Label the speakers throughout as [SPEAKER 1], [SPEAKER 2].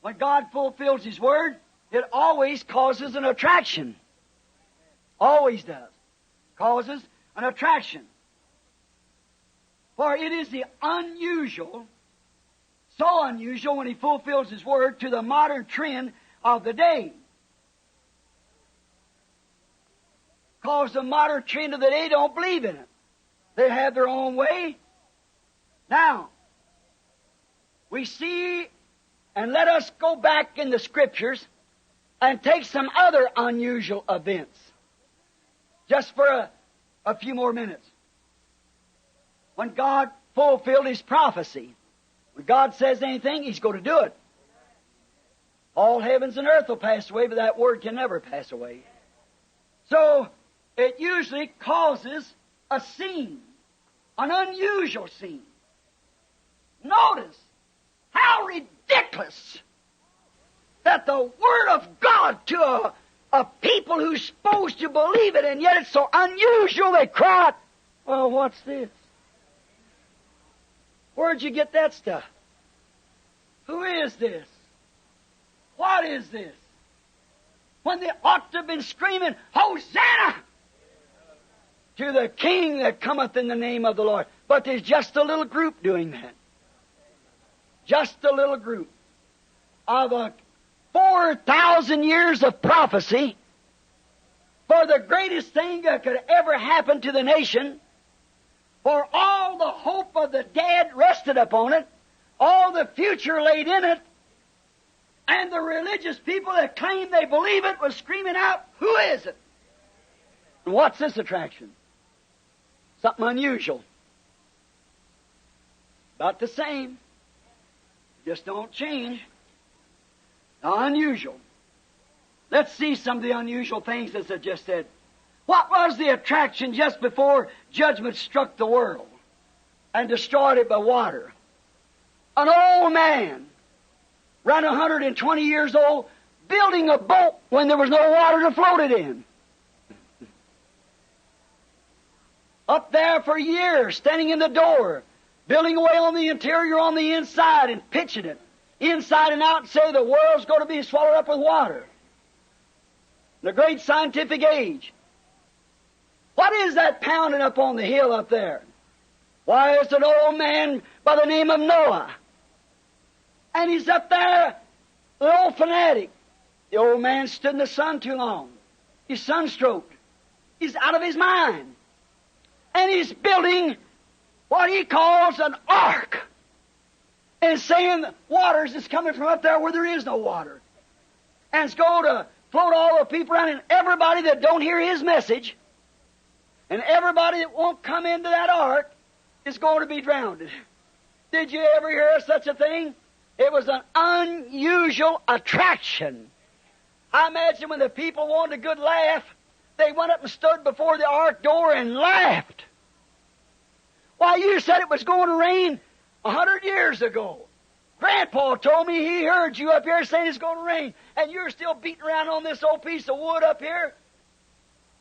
[SPEAKER 1] When God fulfills His Word, it always causes an attraction. Always does. Causes an attraction. For it is the unusual, so unusual when He fulfills His Word to the modern trend of the day. Because the modern trend of the day don't believe in it. They have their own way. Now, we see, and let us go back in the Scriptures and take some other unusual events. Just for a few more minutes. When God fulfilled His prophecy, when God says anything, He's going to do it. All heavens and earth will pass away, but that Word can never pass away. So, it usually causes a scene, an unusual scene. Notice how ridiculous that the Word of God to a people who's supposed to believe it, and yet it's so unusual they cry, well, what's this? Where'd you get that stuff? Who is this? What is this? When they ought to have been screaming, Hosanna! To the King that cometh in the name of the Lord. But there's just a little group doing that. Just a little group of 4,000 years of prophecy for the greatest thing that could ever happen to the nation, for all the hope of the dead rested upon it, all the future laid in it, and the religious people that claimed they believe it was screaming out, who is it? And what's this attraction? Something unusual. About the same. Just don't change. Unusual. Let's see some of the unusual things as I just said. What was the attraction just before judgment struck the world and destroyed it by water? An old man, around 120 years old, building a boat when there was no water to float it in. Up there for years, standing in the door, building away on the interior, on the inside, and pitching it inside and out, and say the world's going to be swallowed up with water. The great scientific age. What is that pounding up on the hill up there? Why, it's an old man by the name of Noah. And he's up there, the old fanatic. The old man stood in the sun too long. He's sunstroked. He's out of his mind. And he's building what he calls an ark. And saying waters is coming from up there where there is no water. And it's going to float all the people around, and everybody that don't hear his message, and everybody that won't come into that ark is going to be drowned. Did you ever hear of such a thing? It was an unusual attraction. I imagine when the people wanted a good laugh, they went up and stood before the ark door and laughed. Why, you said it was going to rain 100 years ago. Grandpa told me he heard you up here saying it's going to rain, and you're still beating around on this old piece of wood up here.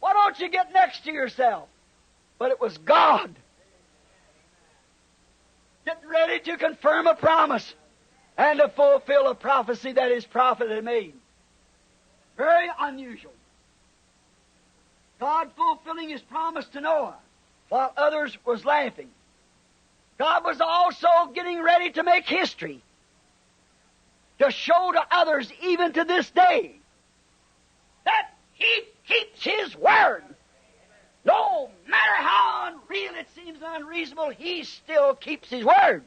[SPEAKER 1] Why don't you get next to yourself? But it was God getting ready to confirm a promise and to fulfill a prophecy that His prophet had made. Very unusual. God fulfilling His promise to Noah while others was laughing. God was also getting ready to make history, to show to others even to this day that He keeps His word. No matter how unreal it seems unreasonable, He still keeps His word.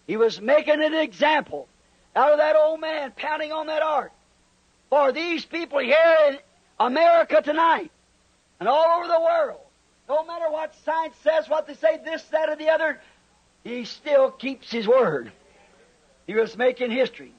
[SPEAKER 1] He was making an example out of that old man pounding on that ark for these people here in America tonight and all over the world. No matter what science says, what they say, this, that, or the other, He still keeps His word. He was making history.